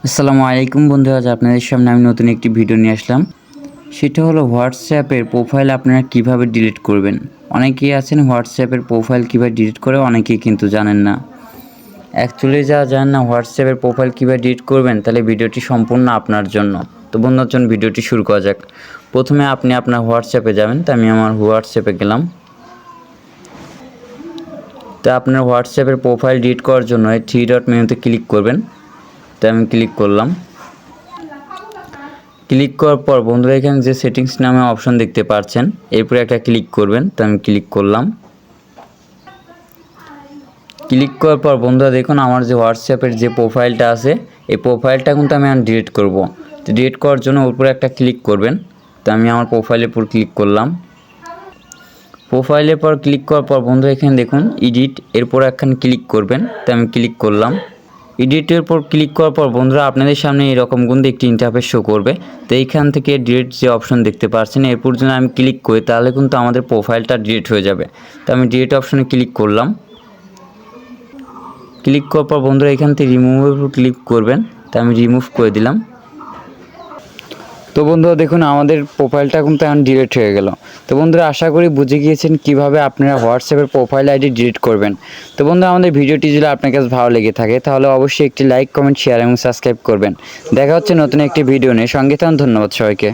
আসসালামু আলাইকুম বন্ধুরা, আজ আপনাদের সামনে আমি নতুন একটি ভিডিও নিয়ে আসলাম। সেটা হলো হোয়াটসঅ্যাপের প্রোফাইল আপনারা কিভাবে ডিলিট করবেন। অনেকেই আছেন হোয়াটসঅ্যাপের প্রোফাইল কীভাবে ডিলিট করে, অনেকেই কিন্তু জানেন না। অ্যাকচুয়ালি যারা জানেন না হোয়াটসঅ্যাপের প্রোফাইল কীভাবে ডিলিট করবেন, তাহলে ভিডিওটি সম্পূর্ণ আপনার জন্য। তো বন্ধুর জন্য ভিডিওটি শুরু করা যাক। প্রথমে আপনি আপনার হোয়াটসঅ্যাপে যাবেন। তো আমি আমার হোয়াটসঅ্যাপে গেলাম। তো আপনার হোয়াটসঅ্যাপের প্রোফাইল ডিলিট করার জন্য এই 3 ডট মেনুতে ক্লিক করবেন। তো আমি ক্লিক করলাম। ক্লিক করার পর বন্ধুরা এখানে যে সেটিংস নামে অপশন দেখতে পাচ্ছেন, এরপরে একটা ক্লিক করবেন। তো আমি ক্লিক করলাম। ক্লিক করার পর বন্ধুরা দেখুন আমার যে হোয়াটসঅ্যাপের যে প্রোফাইলটা আছে, এই প্রোফাইলটা কিন্তু আমি ডিলিট করব। তো ডিলিট করার জন্য উপরে একটা ক্লিক করবেন। তো আমি আমার প্রোফাইলের উপর ক্লিক করলাম। প্রোফাইলের পর ক্লিক করার পর বন্ধুরা এখানে দেখুন এডিট, এরপর একখানে ক্লিক করবেন। তো আমি ক্লিক করলাম। এডিটের পর ক্লিক করার পর বন্ধুরা আপনাদের সামনে এরকম কিন্তু একটি ইন্টারফেস শো করবে। তো এইখান থেকে ডিলিট যে অপশন দেখতে পাচ্ছেন, এরপর যদি আমি ক্লিক করি তাহলে কিন্তু আমাদের প্রোফাইলটা ডিলিট হয়ে যাবে। তো আমি ডিলিট অপশনে ক্লিক করলাম। ক্লিক করার পর বন্ধুরা এখান থেকে রিমুভের উপর ক্লিক করবেন। তো আমি রিমুভ করে দিলাম। তো বন্ধুরা দেখুন আমাদের প্রোফাইলটা কিন্তু এখন ডিলিট হয়ে গেল। তো বন্ধুরা আশা করি বুঝে গিয়েছেন কিভাবে আপনারা হোয়াটসঅ্যাপের প্রোফাইল আইডি ডিলিট করবেন। তো বন্ধুরা আমাদের ভিডিওটি যদি আপনার কাছে ভালো লেগে থাকে তাহলে অবশ্যই একটি লাইক, কমেন্ট, শেয়ার এবং সাবস্ক্রাইব করবেন। দেখা হচ্ছে নতুন একটি ভিডিও নিয়ে। সঙ্গে থাকুন। ধন্যবাদ সবাইকে।